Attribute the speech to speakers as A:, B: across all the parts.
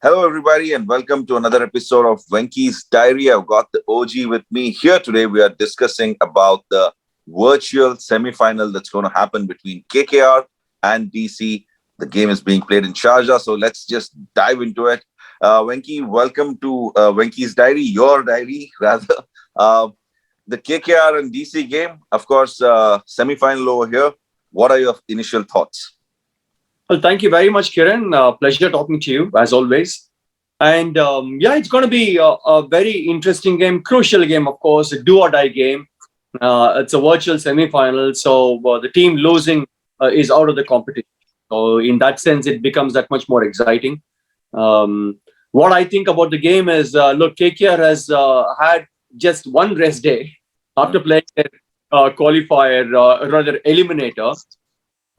A: Hello, everybody, and welcome to another episode of Venky's Diary. I've got the OG with me here today. We are discussing about the virtual semi-final that's going to happen between KKR and DC. The game is being played in Sharjah, so let's just dive into it. Venky, welcome to Venky's Diary, your diary, rather. Uh, the KKR and DC game, of course, semi-final over here. What are your initial thoughts?
B: Well, thank you very much, Kiran. Pleasure talking to you, as always. And yeah, it's going to be a very interesting game, crucial game, of course, a do or die game. It's a virtual semi-final, so the team losing is out of the competition. So in that sense, it becomes that much more exciting. What I think about the game is, look, KKR has had just one rest day after playing their qualifier, rather eliminator.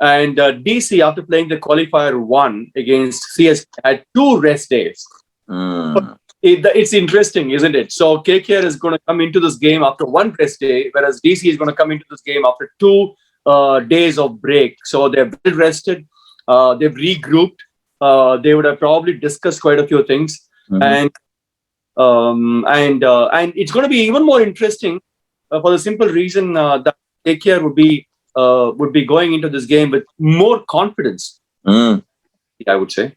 B: And DC, after playing the qualifier one against CS, had two rest days. It's interesting, isn't it? So KKR is going to come into this game after one rest day, whereas DC is going to come into this game after 2 days of break. So they're well rested. They've regrouped. They would have probably discussed quite a few things, and it's going to be even more interesting for the simple reason that KKR would be going into this game with more confidence. I would say.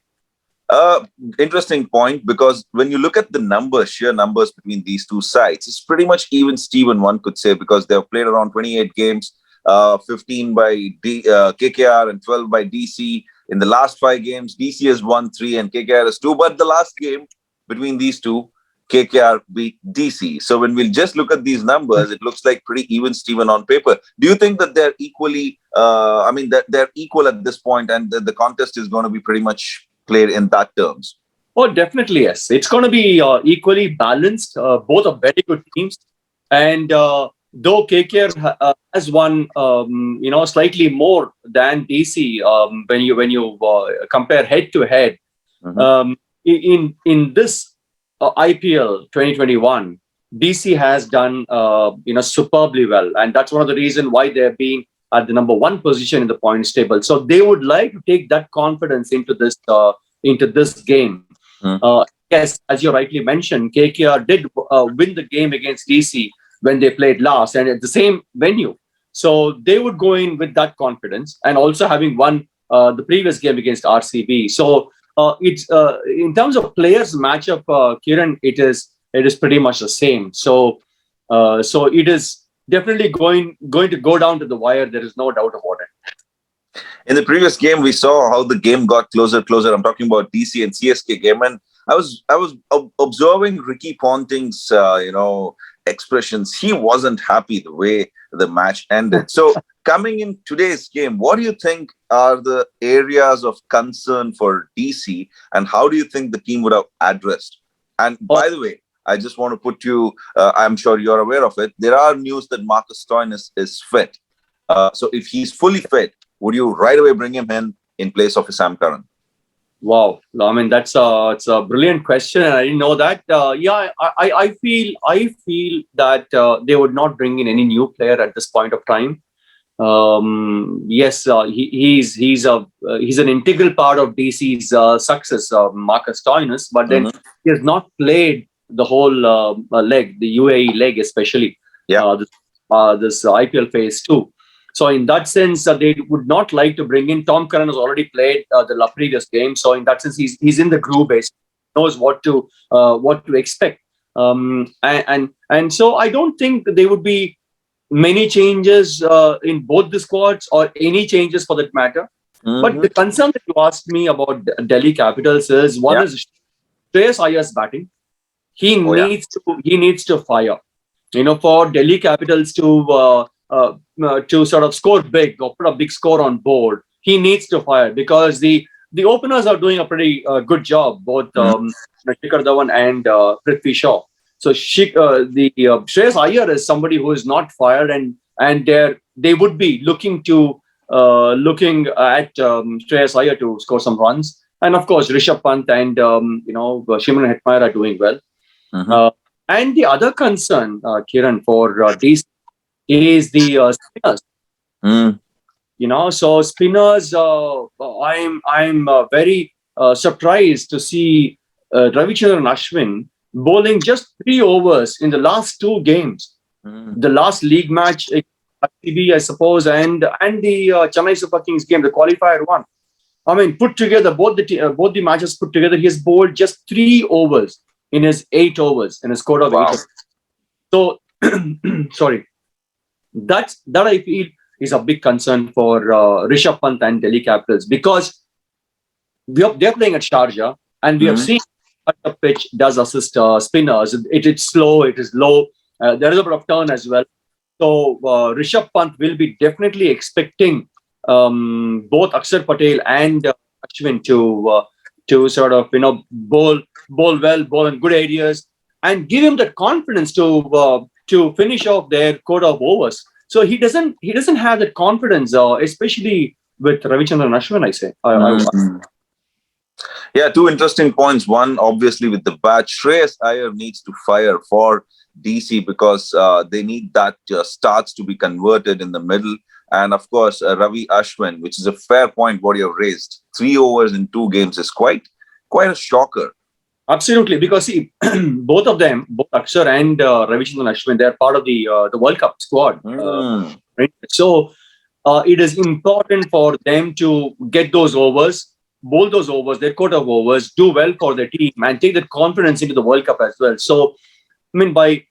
A: Interesting point, because when you look at the numbers, sheer numbers between these two sides, it's pretty much even Steven, one could say, because they've played around 28 games, 15 by KKR and 12 by DC. In the last 5 games, DC has won 3 and KKR has 2. But the last game between these two, KKR beat DC. So when we'll just look at these numbers, it looks like pretty even Steven on paper. Do you think that they're equally, that they're equal at this point, and the contest is going to be pretty much played in that terms?
B: Oh, definitely, yes. It's going to be equally balanced. Both are very good teams. And though KKR has won, slightly more than DC when you compare head to head. In this IPL 2021, DC has done superbly well, and that's one of the reasons why they're being at the number one position in the points table. So they would like to take that confidence into this game. Yes, as you rightly mentioned, KKR did win the game against DC when they played last, and at the same venue. So they would go in with that confidence, and also having won the previous game against RCB. So it's in terms of players matchup, Kiran, it is pretty much the same. So it is definitely going to go down to the wire. There is no doubt about it.
A: In the previous game, we saw how the game got closer. I'm talking about DC and CSK game, and I was observing Ricky Ponting's expressions. He wasn't happy the way the match ended. So coming in today's game, what do you think are the areas of concern for DC, and how do you think the team would have addressed? And by the way, I just want to put you, I'm sure you're aware of it, there are news that Marcus Stoinis is fit. So if he's fully fit, would you right away bring him in place of Sam Curran?
B: Wow, I mean it's a brilliant question, and I didn't know that. I feel that they would not bring in any new player at this point of time. Yes, he's an integral part of DC's success, Marcus Stoinis, but then he has not played the whole leg, the UAE leg especially. This IPL phase 2. So in that sense, they would not like to bring in. Tom Curran has already played the previous game, so in that sense, he's in the groove base, knows what to expect, and so I don't think there would be many changes in both the squads, or any changes for that matter. But the concern that you asked me about Delhi Capitals is one is Shreyas Iyer's batting. He needs to fire. For Delhi Capitals to sort of score big or put a big score on board, he needs to fire, because the openers are doing a pretty good job, both Shikhar Dhawan and Prithvi Shaw. So Shreyas Iyer is somebody who is not fired, and they would be looking at Shreyas Iyer to score some runs, and of course Rishabh Pant and Shimron Hetmeyer are doing well. And the other concern, Kiran, for DC is the spinners. So spinners. I'm very surprised to see Ravichandran Ashwin bowling just 3 overs in the last 2 games. The last league match, RCB, I suppose, and the Chennai Super Kings game, the qualifier one. I mean, put together both the matches put together, he has bowled just 3 overs in his 8 overs in a score of
A: Wow.
B: 8. So, sorry, that I feel is a big concern for Rishabh Pant and Delhi Capitals, because they're playing at Sharjah, and we have seen the pitch does assist spinners. It is slow, it is low. There is a bit of turn as well. So Rishabh Pant will be definitely expecting both Akshar Patel and Ashwin to sort of bowl well, bowl in good areas, and give him that confidence to finish off their quota of overs. So he doesn't have that confidence, especially with Ravichandran Ashwin. I say.
A: Yeah, two interesting points. One, obviously, with the bat, Shreyas Iyer needs to fire for DC because they need that starts to be converted in the middle. And of course, Ravi Ashwin, which is a fair point what you have raised. 3 overs in 2 games is quite a shocker.
B: Absolutely, because see, both of them, both Akshar and Ravichandran Ashwin, they are part of the World Cup squad. Right? So it is important for them to get those overs, bowl those overs, their quota of overs, do well for their team, and take that confidence into the World Cup as well. So, I mean, by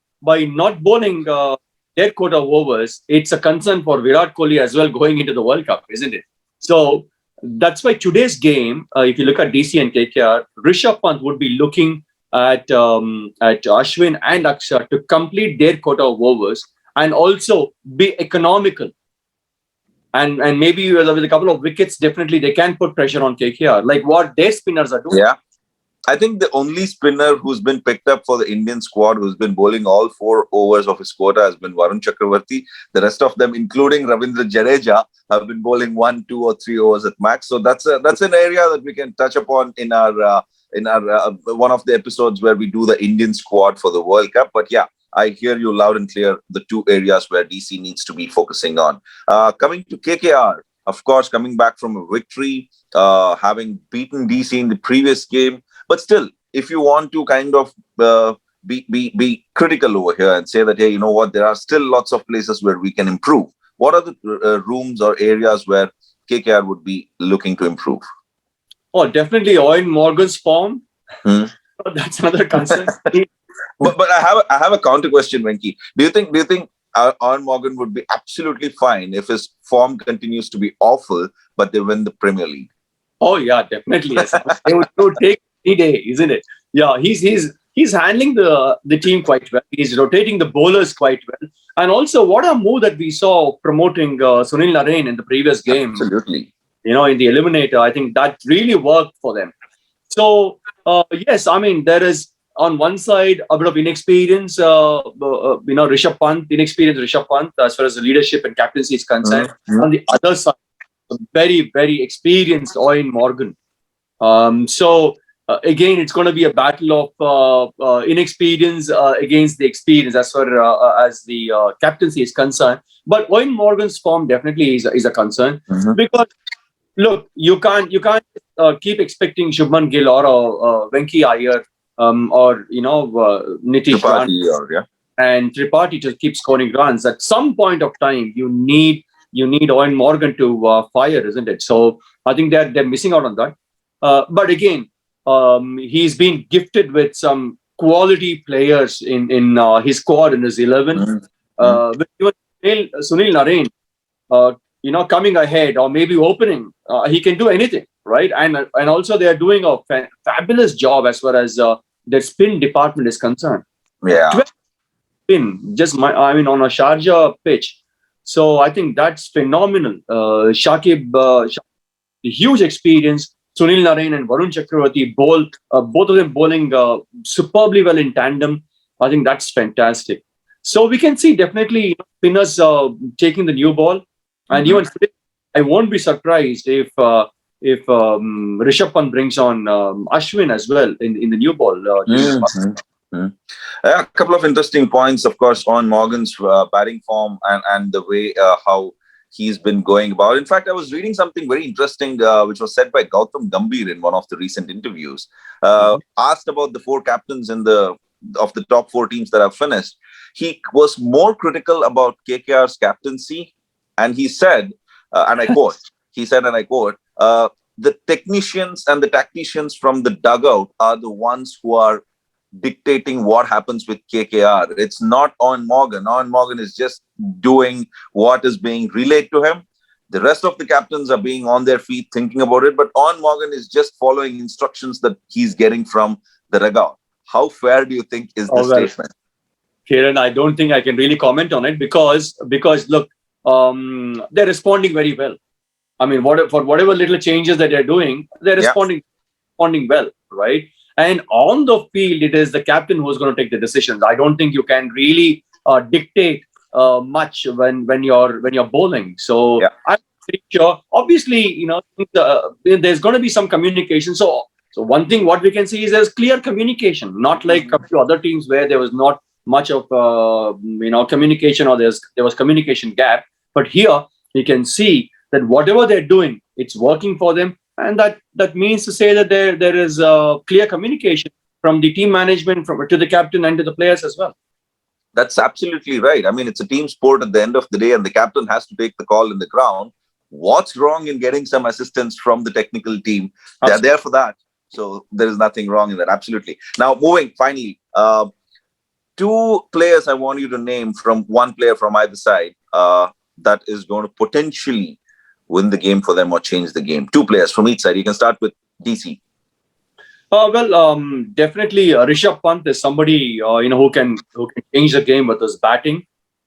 B: not bowling their quota of overs, it's a concern for Virat Kohli as well going into the World Cup, isn't it? So that's why today's game, if you look at DC and KKR, Rishabh Pant would be looking at Ashwin and Akshar to complete their quota of overs and also be economical. And maybe with a couple of wickets, definitely they can put pressure on KKR, like what their spinners are doing.
A: Yeah. I think the only spinner who's been picked up for the Indian squad who's been bowling all 4 overs of his quota has been Varun Chakravarti. The rest of them, including Ravindra Jadeja, have been bowling 1, 2, or 3 overs at max. So that's an area that we can touch upon in our one of the episodes where we do the Indian squad for the World Cup. But yeah, I hear you loud and clear. The 2 areas where DC needs to be focusing on. Coming to KKR, of course, coming back from a victory, having beaten DC in the previous game. But still, if you want to kind of be critical over here and say that, hey, you know what, there are still lots of places where we can improve. What are the rooms or areas where KKR would be looking to improve?
B: Oh, definitely Owen Morgan's form. That's another concern.
A: but I have a counter question, Venky. Do you think Owen Morgan would be absolutely fine if his form continues to be awful, but they win the Premier League?
B: Oh yeah, definitely. Yes. They would take any day, isn't it? Yeah, he's handling the team quite well. He's rotating the bowlers quite well. And also, what a move that we saw promoting Sunil Narine in the previous game.
A: Absolutely.
B: In the eliminator, I think that really worked for them. So yes, I mean, there is on one side a bit of inexperience, Rishabh Pant, inexperienced Rishabh Pant as far as the leadership and captaincy is concerned. On the other side, a very, very experienced Owen Morgan. So again, it's going to be a battle of inexperience against the experience as far as the captaincy is concerned. But Owen Morgan's form definitely is a concern because look, you can't keep expecting Shubman Gill or Venky Iyer or Nitish Rana and Tripathi to keep scoring runs. At some point of time, you need Owen Morgan to fire, isn't it? So I think they're missing out on that. But again, he's been gifted with some quality players in his squad, in his 11. With even Sunil Narine, coming ahead or maybe opening, he can do anything, right? And also they are doing a fabulous job as far as their spin department is concerned.
A: Yeah.
B: 12 spin, on a Sharjah pitch. So I think that's phenomenal. Shakib, huge experience. Sunil Narine and Varun Chakravarti both of them bowling superbly well in tandem. I think that's fantastic. So we can see definitely spinners taking the new ball. And even today, I won't be surprised if Rishabh Pant brings on Ashwin as well in the new ball.
A: A couple of interesting points, of course, on Morgan's batting form and the way how he's been going about. In fact, I was reading something very interesting, which was said by Gautam Gambhir in one of the recent interviews. Asked about the four captains of the top four teams that have finished, he was more critical about KKR's captaincy, and he said, and I quote, the technicians and the tacticians from the dugout are the ones who are dictating what happens with KKR. It's not Owen Morgan. Owen Morgan is just doing what is being relayed to him. The rest of the captains are being on their feet thinking about it, but Owen Morgan is just following instructions that he's getting from the dugout. How fair do you think is this statement?
B: Kiran, I don't think I can really comment on it because look, they're responding very well. I mean, for whatever little changes that they're doing, they're responding well, right? And on the field, it is the captain who's going to take the decisions. I don't think you can really dictate much when you're bowling. So I'm pretty sure. Obviously, there's going to be some communication. So one thing what we can see is there's clear communication, not like a few other teams where there was not much of communication, or there was communication gap. But here you can see that whatever they're doing, it's working for them. And that means to say that there is clear communication from the team management, to the captain and to the players as well.
A: That's absolutely right. I mean, it's a team sport at the end of the day, and the captain has to take the call in the ground. What's wrong in getting some assistance from the technical team? They're there for that. So there is nothing wrong in that. Absolutely. Now, moving finally, two players I want you to name, from one player from either side, that is going to potentially win the game for them or change the game. Two players from each side. You can start with DC.
B: Definitely Rishabh Pant is somebody who can change the game with his batting,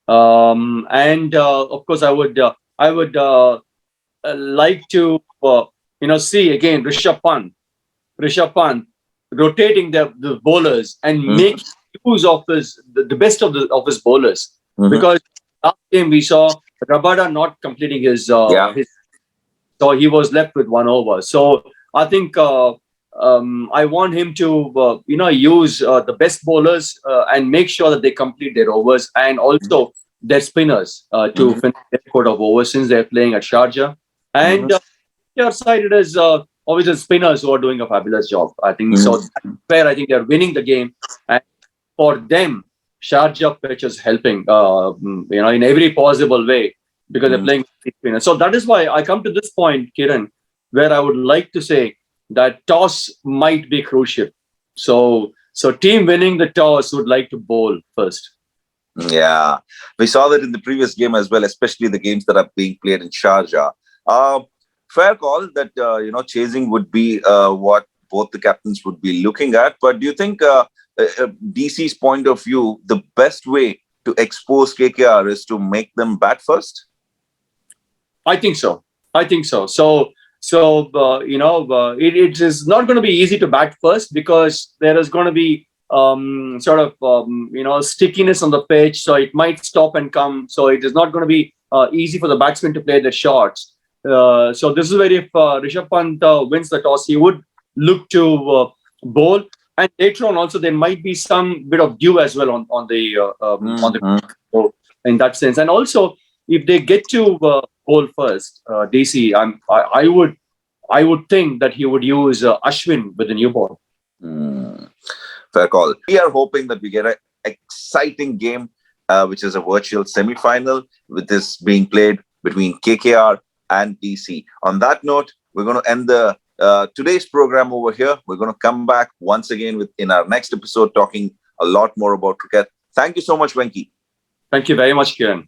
B: and of course I would like to see again Rishabh Pant rotating the bowlers and make use of the best of his bowlers, because last game we saw Rabada not completing his so he was left with 1 over. So I think I want him to use the best bowlers and make sure that they complete their overs, and also their spinners to finish their quota of overs, since they're playing at Sharjah. And your side, it is obviously spinners who are doing a fabulous job. I think so. Fair, I think they're winning the game, and for them, Sharjah pitch is helping, in every possible way, because they're playing spinners. So that is why I come to this point, Kiran, where I would like to say that toss might be crucial. So team winning the toss would like to bowl first.
A: Yeah, we saw that in the previous game as well, especially the games that are being played in Sharjah. Fair call that chasing would be what both the captains would be looking at. But do you think, DC's point of view, the best way to expose KKR is to make them bat first?
B: I think so. It is not going to be easy to bat first, because there is going to be stickiness on the pitch, so it might stop and come. So it is not going to be easy for the batsman to play the shots. So this is where, if Rishabh Pant wins the toss, he would look to bowl, and later on also there might be some bit of dew as well on the so in that sense. And also, if they get to bowl first, DC, I would think that he would use Ashwin with the new ball.
A: Fair call. We are hoping that we get an exciting game, which is a virtual semi-final, with this being played between KKR and DC. On that note, we're going to end the today's program over here. We're going to come back once again in our next episode, talking a lot more about cricket. Thank you so much, Venky.
B: Thank you very much, Kiran.